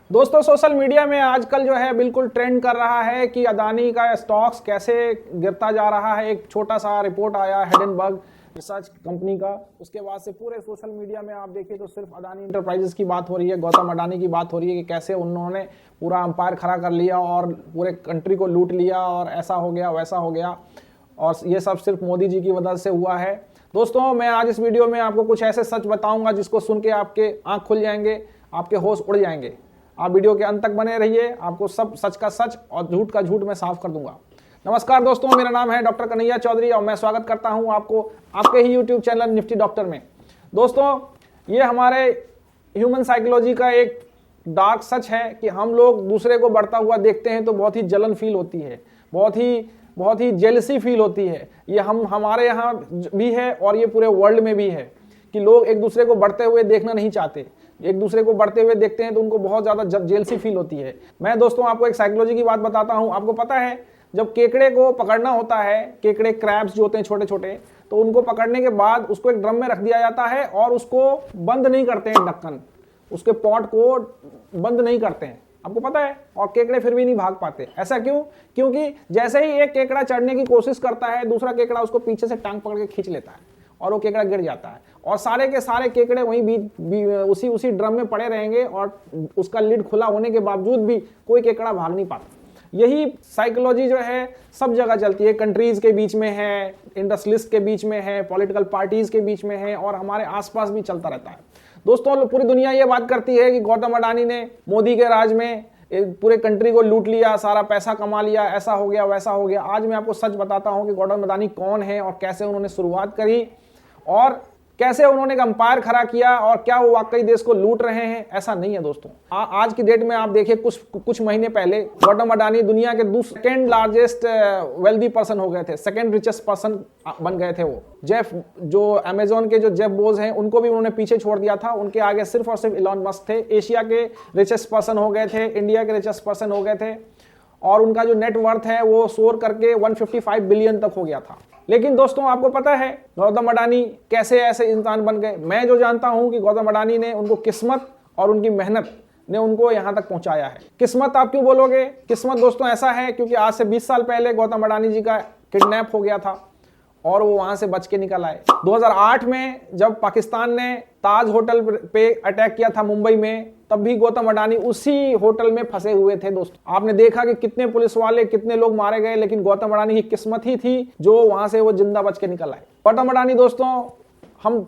दोस्तों social media में आजकल जो है बिल्कुल ट्रेंड कर रहा है कि अदानी का स्टॉक्स कैसे गिरता जा रहा है। एक छोटा सा रिपोर्ट आया हिडेनबर्ग रिसर्च कंपनी का, उसके बाद से पूरे सोशल मीडिया में आप देखिए तो सिर्फ अदानी इंटरप्राइजेस की बात हो रही है, गौतम अडानी की बात हो रही है कि कैसे उन्होंने पूरा अंपायर खड़ा कर लिया और पूरे कंट्री को लूट लिया और ऐसा हो गया वैसा हो गया, और ये सब सिर्फ मोदी जी की वजह से हुआ है। दोस्तों मैं आज इस वीडियो में आपको कुछ ऐसे सच बताऊंगा जिसको सुन के आपके आंख खुल जाएंगे, आपके होश उड़ जाएंगे। आप वीडियो के अंत तक बने रहिए, आपको सब सच का सच और झूठ का झूठ मैं साफ कर दूंगा। नमस्कार दोस्तों, मेरा नाम है डॉक्टर कन्हैया चौधरी और मैं स्वागत करता हूं आपको आपके ही यूट्यूब चैनल निफ्टी डॉक्टर में। दोस्तों ये हमारे ह्यूमन साइकोलॉजी का एक डार्क सच है कि हम लोग दूसरे को बढ़ता हुआ देखते हैं तो बहुत ही जलन फील होती है, बहुत ही जेलसी फील होती है। ये हमारे यहाँ भी है और ये पूरे वर्ल्ड में भी है कि लोग एक दूसरे को बढ़ते हुए देखना नहीं चाहते। एक दूसरे को बढ़ते हुए देखते हैं तो उनको बहुत ज़्यादा जेलसी फील होती है। मैं दोस्तों आपको एक साइकोलॉजी की बात बताता हूँ। आपको पता है जब केकड़े को पकड़ना होता है, केकड़े क्रैब्स जो होते हैं छोटे छोटे, तो उनको पकड़ने के बाद उसको एक ड्रम में रख दिया जाता है और उसको बंद नहीं करते हैं, ढक्कन उसके पॉट को बंद नहीं करते हैं। आपको पता है, और केकड़े फिर भी नहीं भाग पाते। ऐसा क्यों? क्योंकि जैसे ही एक केकड़ा चढ़ने की कोशिश करता है, दूसरा केकड़ा उसको पीछे से टांग पकड़ के खींच लेता है और वो केकड़ा गिर जाता है और सारे के सारे केकड़े वहीं उसी ड्रम में पड़े रहेंगे और उसका लिड खुला होने के बावजूद भी कोई केकड़ा भाग नहीं पाता। यही साइकोलॉजी जो है सब जगह चलती है, कंट्रीज के बीच में है, इंडस्ट्रियलिस्ट के बीच में है, पॉलिटिकल पार्टीज के बीच में है और हमारे आसपास भी चलता रहता है। दोस्तों पूरी दुनिया ये बात करती है कि गौतम अडानी ने मोदी के राज में पूरे कंट्री को लूट लिया, सारा पैसा कमा लिया, ऐसा हो गया वैसा हो गया। आज मैं आपको सच बताता हूं कि गौतम अडानी कौन है और कैसे उन्होंने शुरुआत करी और कैसे उन्होंने एक अंपायर खड़ा किया और क्या वो वाकई देश को लूट रहे हैं। ऐसा नहीं है दोस्तों। आज की डेट में आप देखिए कुछ महीने पहले गौतम अडानी दुनिया के सेकेंड लार्जेस्ट वेल्दी पर्सन हो गए थे, सेकेंड रिचेस्ट पर्सन बन गए थे। वो जेफ, जो अमेजोन के जो जेफ बोज हैं, उनको भी उन्होंने पीछे छोड़ दिया था। उनके आगे सिर्फ और सिर्फ इलॉन मस्क थे। एशिया के रिचेस्ट पर्सन हो गए थे, इंडिया के रिचेस्ट पर्सन हो गए थे और उनका जो नेट वर्थ है वो सोर करके 155 बिलियन तक हो गया था। लेकिन दोस्तों आपको पता है गौतम अडानी कैसे ऐसे इंसान बन गए? मैं जो जानता हूं कि गौतम अडानी ने, उनको किस्मत और उनकी मेहनत ने उनको यहां तक पहुंचाया है। किस्मत आप क्यों बोलोगे? किस्मत दोस्तों ऐसा है क्योंकि आज से 20 साल पहले गौतम अडानी जी का किडनैप हो गया था और वो वहां से बच के निकल आए। 2008 में जब पाकिस्तान ने ताज होटल पे अटैक किया था मुंबई में, तब भी गौतम अडानी उसी होटल में फंसे हुए थे। दोस्तों आपने देखा कि कितने पुलिस वाले, कितने लोग मारे गए, लेकिन गौतम अडानी की किस्मत ही थी जो वहां से वो जिंदा बच के निकल आए। गौतम अडानी दोस्तों हम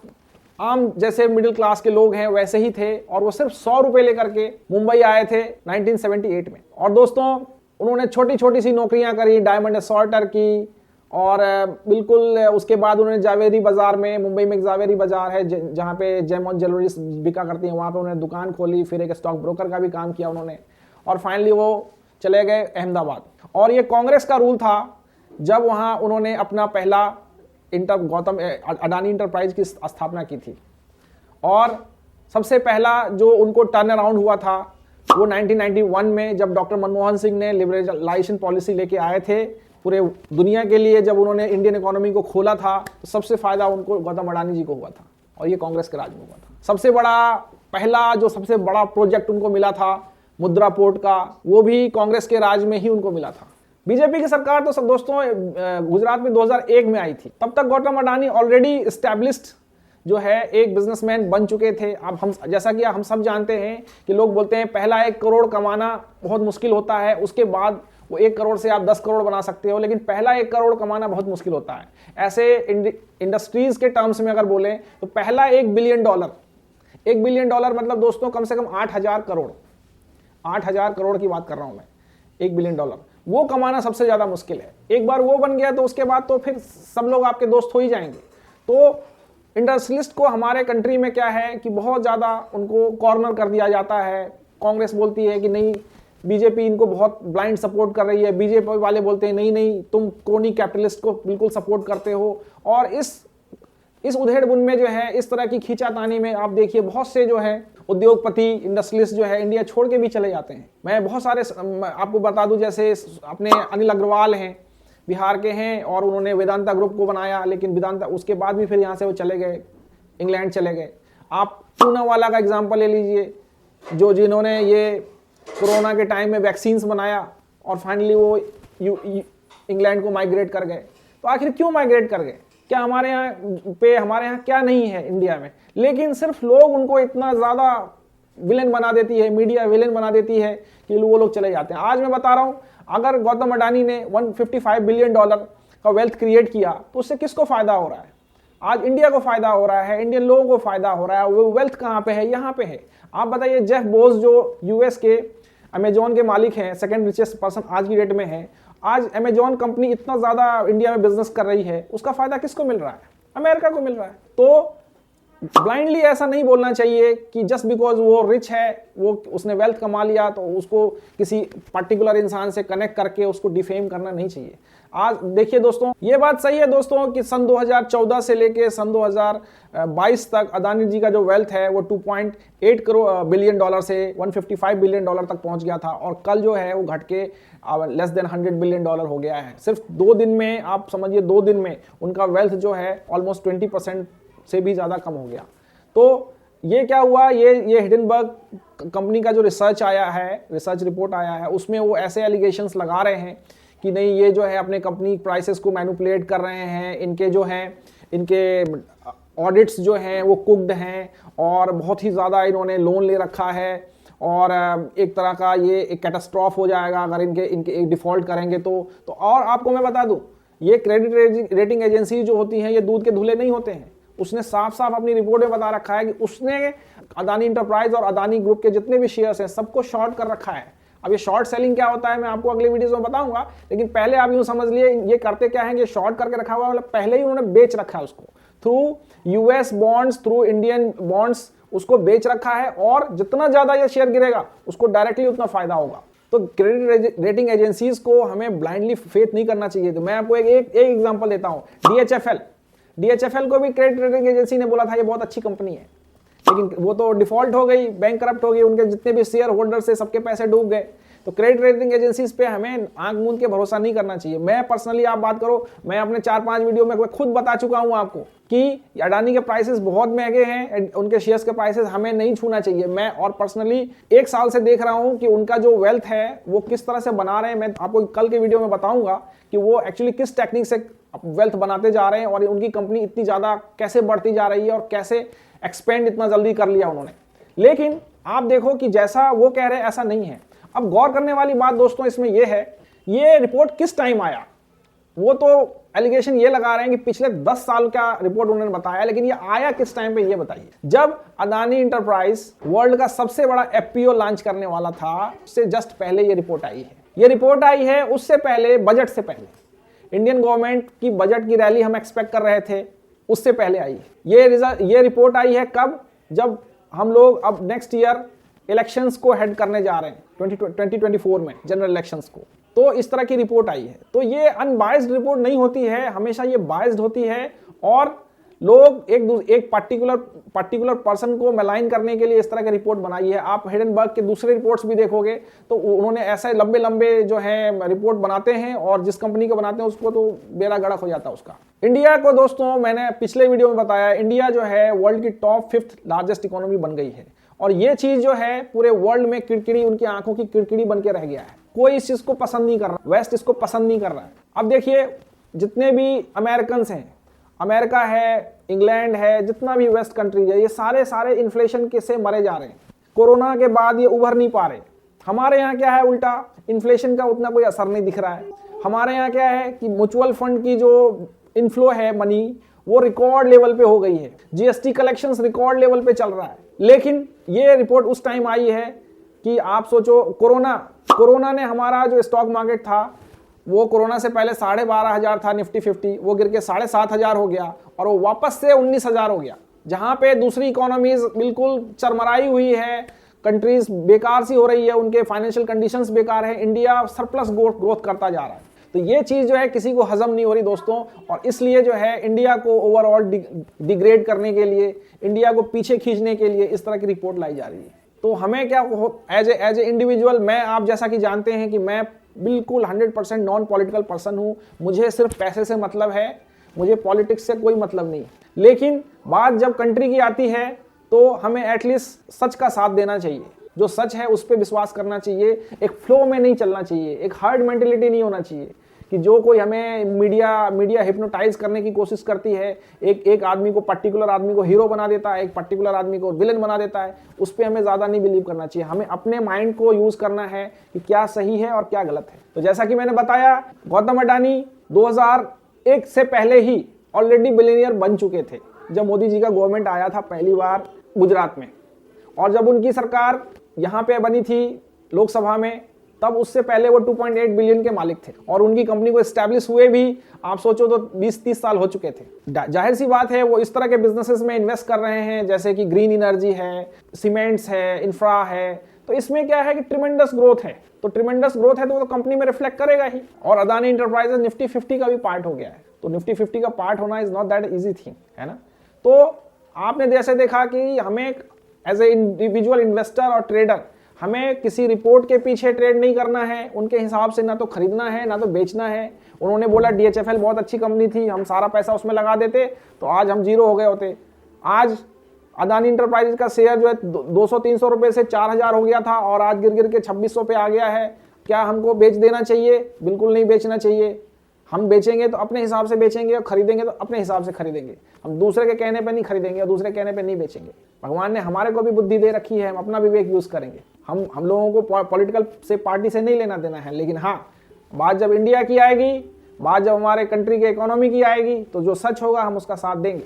आम जैसे मिडिल क्लास के लोग हैं वैसे ही थे और वो सिर्फ 100 रुपए लेकर के मुंबई आए थे 1978 में। और दोस्तों उन्होंने छोटी छोटी सी नौकरियां करी, डायमंड सॉर्टर की, और बिल्कुल उसके बाद उन्होंने जावेरी बाजार में, मुंबई में एक जावेरी बाजार है जहाँ पे जेमॉन ज्वेलरीज बिका करती हैं, वहाँ पे उन्होंने दुकान खोली। फिर एक स्टॉक ब्रोकर का भी काम किया उन्होंने और फाइनली वो चले गए अहमदाबाद। और ये कांग्रेस का रूल था जब वहाँ उन्होंने अपना पहला गौतम अडानी इंटरप्राइज की स्थापना की थी। और सबसे पहला जो उनको टर्न अराउंड हुआ था वो 1991 में, जब डॉक्टर मनमोहन सिंह ने लिबरलाइजेशन पॉलिसी लेके आए थे पूरे दुनिया के लिए। जब उन्होंने इंडियन इकोनॉमी को खोला था तो सबसे फायदा उनको गौतम अडानी जी को हुआ था और ये कांग्रेस के राज में हुआ था। सबसे बड़ा प्रोजेक्ट उनको मिला था मुद्रा पोर्ट का, वो भी कांग्रेस के राज में ही उनको मिला था। बीजेपी की सरकार तो सब दोस्तों गुजरात में 2001 में आई थी। तब तक गौतम अडानी ऑलरेडी एस्टैब्लिश्ड जो है एक बिजनेसमैन बन चुके थे। अब हम जैसा कि हम सब जानते हैं कि लोग बोलते हैं पहला 1 करोड़ कमाना बहुत मुश्किल होता है, उसके बाद वो 1 करोड़ से आप 10 करोड़ बना सकते हो, लेकिन पहला 1 करोड़ कमाना बहुत मुश्किल होता है। ऐसे इंडस्ट्रीज के टर्म्स में अगर बोलें तो पहला $1 बिलियन मतलब दोस्तों कम से कम 8,000 करोड़, 8,000 करोड़ की बात कर रहा हूं मैं। $1 बिलियन वो कमाना सबसे ज्यादा मुश्किल है। एक बार वो बन गया तो उसके बाद तो फिर सब लोग आपके दोस्त हो ही जाएंगे। तो इंडस्ट्रियलिस्ट को हमारे कंट्री में क्या है कि बहुत ज्यादा उनको कॉर्नर कर दिया जाता है। कांग्रेस बोलती है कि नहीं, बीजेपी इनको बहुत ब्लाइंड सपोर्ट कर रही है, बीजेपी वाले बोलते हैं नहीं नहीं तुम क्रोनी कैपिटलिस्ट को बिल्कुल सपोर्ट करते हो। और इस उधेड़-बुन में जो है, इस तरह की खींचातानी में आप देखिए बहुत से जो है उद्योगपति, इंडस्ट्रियलिस्ट जो है इंडिया छोड़ के भी चले जाते हैं। मैं बहुत सारे आपको बता दूं, जैसे अपने अनिल अग्रवाल हैं, बिहार के हैं और उन्होंने वेदांता ग्रुप को बनाया, लेकिन वेदांता उसके बाद भी फिर यहाँ से वो चले गए, इंग्लैंड चले गए। आप पूनावाला का एग्जाम्पल ले लीजिए, जिन्होंने ये कोरोना के टाइम में वैक्सीन्स बनाया और फाइनली वो इंग्लैंड को माइग्रेट कर गए। तो आखिर क्यों माइग्रेट कर गए? क्या हमारे यहाँ क्या नहीं है इंडिया में? लेकिन सिर्फ लोग उनको इतना ज़्यादा विलेन बना देती है, मीडिया विलेन बना देती है कि वो लोग चले जाते हैं। आज मैं बता रहा हूँ, अगर गौतम अडानी ने $155 बिलियन का वेल्थ क्रिएट किया तो उससे किसको फायदा हो रहा है? आज इंडिया को फायदा हो रहा है, इंडियन लोगों को फायदा हो रहा है। वो वेल्थ कहाँ पे है? यहाँ पे है। आप बताइए, जेफ बोस जो यूएस के अमेजोन के मालिक हैं, सेकंड रिचेस्ट पर्सन आज की डेट में है, आज अमेजोन कंपनी इतना ज्यादा इंडिया में बिजनेस कर रही है, उसका फायदा किसको मिल रहा है? अमेरिका को मिल रहा है। तो ब्लाइंडली ऐसा नहीं बोलना चाहिए कि जस्ट बिकॉज वो रिच है, वो उसने वेल्थ कमा लिया तो उसको किसी पर्टिकुलर इंसान से कनेक्ट करके उसको डिफेम करना नहीं चाहिए। आज देखिए दोस्तों, ये बात सही है दोस्तों कि सन 2014 से लेके सन 2022 तक अदानी जी का जो वेल्थ है वो $2.8 बिलियन से $155 बिलियन तक पहुंच गया था, और कल जो है वो घट के लेस देन $100 बिलियन हो गया है। सिर्फ 2 दिन में, आप समझिए 2 दिन में उनका वेल्थ जो है ऑलमोस्ट 20% से भी ज्यादा कम हो गया। तो ये क्या हुआ, ये हिडनबर्ग कंपनी का जो रिसर्च रिपोर्ट आया है, उसमें वो ऐसे एलिगेशंस लगा रहे हैं कि नहीं, ये जो है अपने कंपनी प्राइसेस को मैनिपुलेट कर रहे हैं, इनके जो हैं इनके ऑडिट्स जो हैं वो कुक्ड हैं, और बहुत ही ज़्यादा इन्होंने लोन ले रखा है, और एक तरह का ये एक कैटास्ट्रॉफ हो जाएगा अगर इनके एक डिफ़ॉल्ट करेंगे तो और आपको मैं बता दूं, ये क्रेडिट रेटिंग एजेंसी जो होती हैं ये दूध के धुले नहीं होते हैं। उसने साफ साफ अपनी रिपोर्ट में बता रखा है कि उसने अदानी इंटरप्राइज और अदानी ग्रुप के जितने भी शेयर्स हैं सबको शॉर्ट कर रखा है। अब ये शॉर्ट सेलिंग क्या होता है मैं आपको अगले वीडियोस में बताऊंगा, लेकिन पहले आप यूं समझ लिए ये करते क्या है कि शॉर्ट करके रखा हुआ, मतलब पहले ही उन्होंने बेच रखा है उसको, through US bonds, through Indian bonds उसको बेच रखा है, और जितना ज्यादा ये शेयर गिरेगा उसको डायरेक्टली उतना फायदा होगा। तो क्रेडिट रेटिंग एजेंसीज को हमें ब्लाइंडली फेथ नहीं करना चाहिए। तो मैं आपको एक एग्जांपल देता हूं, डीएचएफएल को भी क्रेडिट रेटिंग एजेंसी ने बोला था ये बहुत अच्छी कंपनी है, लेकिन वो तो डिफॉल्ट हो गई, बैंक करप्ट हो गई, उनके जितने भी शेयर होल्डर्स थे सबके पैसे डूब गए। तो क्रेडिट रेटिंग एजेंसीज पे हमें आंख मूंद के भरोसा नहीं करना चाहिए। मैं पर्सनली, आप बात करो, मैं अपने 4-5 वीडियो में खुद बता चुका हूं आपको कि अडानी के प्राइसेस बहुत महंगे हैं, उनके शेयर्स के प्राइसेस हमें नहीं छूना चाहिए। मैं और पर्सनली 1 साल से देख रहा हूं कि उनका जो वेल्थ है वो किस तरह से बना रहे हैं। मैं आपको कल के वीडियो में बताऊंगा कि वो एक्चुअली किस टेक्निक से वेल्थ बनाते जा रहे हैं, और उनकी कंपनी इतनी ज्यादा कैसे बढ़ती जा रही है और कैसे एक्सपेंड इतना जल्दी कर लिया उन्होंने। लेकिन आप देखो कि जैसा वो कह रहे हैं ऐसा नहीं है। अब गौर करने वाली बात दोस्तों इसमें यह है, ये रिपोर्ट किस टाइम आया? वो तो एलिगेशन ये लगा रहे हैं कि पिछले 10 साल का रिपोर्ट उन्होंने बताया, लेकिन ये आया किस टाइम पे ये बताइए। जब अदानी इंटरप्राइज वर्ल्ड का सबसे बड़ा एफपीओ लॉन्च करने वाला था, उससे जस्ट पहले ये रिपोर्ट आई है। ये रिपोर्ट आई है उससे पहले, बजट से पहले, इंडियन गवर्नमेंट की बजट की रैली हम एक्सपेक्ट कर रहे थे, उससे पहले आई है। ये रिपोर्ट आई है कब? जब हम लोग अब नेक्स्ट ईयर इलेक्शंस को हेड करने जा रहे हैं 2024 में, जनरल इलेक्शंस को। तो इस तरह की रिपोर्ट आई है। तो ये अनबायस्ड रिपोर्ट नहीं होती है, हमेशा ये बायस्ड होती है, और लोग एक पर्टिकुलर पर्सन को मेलाइन करने के लिए इस तरह की रिपोर्ट बनाई है। आप हिडनबर्ग के दूसरे रिपोर्ट्स भी देखोगे तो उन्होंने ऐसे लंबे जो है रिपोर्ट बनाते हैं, और जिस कंपनी को बनाते हैं उसको तो बेड़ा गड़क हो जाता है उसका। इंडिया को दोस्तों मैंने पिछले वीडियो में बताया, इंडिया जो है वर्ल्ड की टॉप 5th लार्जेस्ट इकोनॉमी बन गई है, और ये चीज जो है पूरे वर्ल्ड में किड़किड़ी, उनकी आंखों की किड़किड़ी बन के रह गया है। कोई इस चीज को पसंद नहीं कर रहा, वेस्ट इसको पसंद नहीं कर रहा है। अब देखिए, जितने भी अमेरिकन हैं, अमेरिका है, इंग्लैंड है, जितना भी वेस्ट कंट्रीज है, ये सारे इन्फ्लेशन के से मरे जा रहे हैं। कोरोना के बाद ये उभर नहीं पा रहे। हमारे यहाँ क्या है, उल्टा इन्फ्लेशन का उतना कोई असर नहीं दिख रहा है। हमारे यहाँ क्या है कि म्यूचुअल फंड की जो इनफ्लो है मनी, वो रिकॉर्ड लेवल पे हो गई है। जीएसटी कलेक्शंस रिकॉर्ड लेवल पे चल रहा है। लेकिन ये रिपोर्ट उस टाइम आई है कि आप सोचो, कोरोना ने हमारा जो स्टॉक मार्केट था, वो कोरोना से पहले 12,500 था निफ्टी 50, वो गिर के 7,500 हो गया, और वो वापस से 19,000 हो गया। जहां पे दूसरी इकोनॉमीज बिल्कुल चरमराई हुई है, कंट्रीज बेकार सी हो रही है, उनके फाइनेंशियल कंडीशंस बेकार है, इंडिया सरप्लस ग्रोथ करता जा रहा है। तो ये चीज जो है किसी को हजम नहीं हो रही दोस्तों, और इसलिए जो है इंडिया को ओवरऑल डिग्रेड करने के लिए, इंडिया को पीछे खींचने के लिए इस तरह की रिपोर्ट लाई जा रही है। तो हमें क्या एज ए इंडिविजुअल, मैं, आप जैसा कि जानते हैं कि मैं बिल्कुल 100% नॉन पॉलिटिकल पर्सन हूं, मुझे सिर्फ पैसे से मतलब है, मुझे पॉलिटिक्स से कोई मतलब नहीं। लेकिन बात जब कंट्री की आती है तो हमें एटलीस्ट सच का साथ देना चाहिए। जो सच है उस पर विश्वास करना चाहिए, एक फ्लो में नहीं चलना चाहिए, एक हार्ड मेंटेलिटी नहीं होना चाहिए कि जो कोई हमें मीडिया हिप्नोटाइज करने की कोशिश करती है, एक आदमी को, पर्टिकुलर आदमी को हीरो बना देता है, एक पर्टिकुलर आदमी को विलन बना देता है, उस पर हमें ज़्यादा नहीं बिलीव करना चाहिए। हमें अपने माइंड को यूज़ करना है कि क्या सही है और क्या गलत है। तो जैसा कि मैंने बताया, गौतम अडानी 2001 से पहले ही ऑलरेडी बिलियनियर बन चुके थे जब मोदी जी का गवर्नमेंट आया था पहली बार गुजरात में, और जब उनकी सरकार यहाँ पे बनी थी लोकसभा में, तब उससे पहले वो 2.8 बिलियन के मालिक थे और उनकी कंपनी को एस्टैब्लिश हुए भी आप सोचो तो 20-30 साल हो चुके थे। जाहिर सी बात है वो इस तरह के बिजनेसेस में इन्वेस्ट कर रहे हैं जैसे कि ग्रीन एनर्जी है, सीमेंट्स है, इंफ्रा है, तो इसमें क्या है कि ट्रिमेंडस ग्रोथ है, तो ट्रिमेंडस ग्रोथ है तो वो कंपनी में रिफ्लेक्ट करेगा ही। और अदानी इंटरप्राइजेज निफ्टी 50 का भी पार्ट हो गया है, तो निफ्टी 50 का पार्ट होना is not that easy thing, है ना। तो आपने जैसे देखा कि हमें एज ए इंडिविजुअल इन्वेस्टर और ट्रेडर हमें किसी रिपोर्ट के पीछे ट्रेड नहीं करना है, उनके हिसाब से ना तो खरीदना है ना तो बेचना है। उन्होंने बोला DHFL बहुत अच्छी कंपनी थी, हम सारा पैसा उसमें लगा देते तो आज हम जीरो हो गए होते। आज अदानी इंटरप्राइजेज का शेयर जो है 200-300 रुपए से 4000 हो गया था और आज गिर गिर के 2600 पे आ गया है। क्या हमको बेच देना चाहिए? बिल्कुल नहीं बेचना चाहिए। हम बेचेंगे तो अपने हिसाब से बेचेंगे और खरीदेंगे तो अपने हिसाब से खरीदेंगे, हम दूसरे के कहने पे नहीं खरीदेंगे और दूसरे कहने पे नहीं बेचेंगे। भगवान ने हमारे को भी बुद्धि दे रखी है, हम अपना विवेक यूज करेंगे। हम लोगों को पॉलिटिकल से पार्टी से नहीं लेना देना है, लेकिन हाँ, बात जब इंडिया की आएगी, बात जब हमारे कंट्री के इकोनॉमी की आएगी, तो जो सच होगा हम उसका साथ देंगे।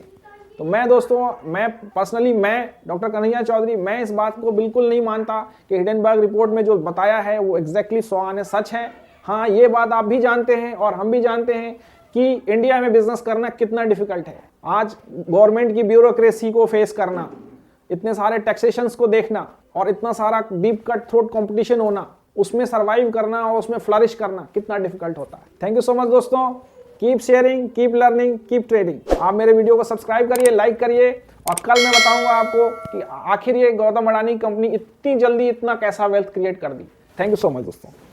तो मैं दोस्तों, मैं पर्सनली, मैं डॉक्टर कन्हैया चौधरी, मैं इस बात को बिल्कुल नहीं मानता कि हिडेनबर्ग रिपोर्ट में जो बताया है वो एग्जैक्टली 100 आने सच है। हाँ, ये बात आप भी जानते हैं और हम भी जानते हैं कि इंडिया में बिजनेस करना कितना डिफिकल्ट है। आज गवर्नमेंट की ब्यूरोक्रेसी को फेस करना, इतने सारे टैक्सेशंस को देखना और इतना सारा डीप कट थ्रोट कंपटीशन होना, उसमें सर्वाइव करना और उसमें फ्लरिश करना कितना डिफिकल्ट होता है। थैंक यू सो मच दोस्तों। Keep sharing, keep learning, keep trading. आप मेरे वीडियो को सब्सक्राइब करिए, लाइक करिए, और कल मैं बताऊंगा आपको कि आखिर ये गौतम अडानी कंपनी इतनी जल्दी इतना कैसा वेल्थ क्रिएट कर दी। थैंक यू सो मच दोस्तों।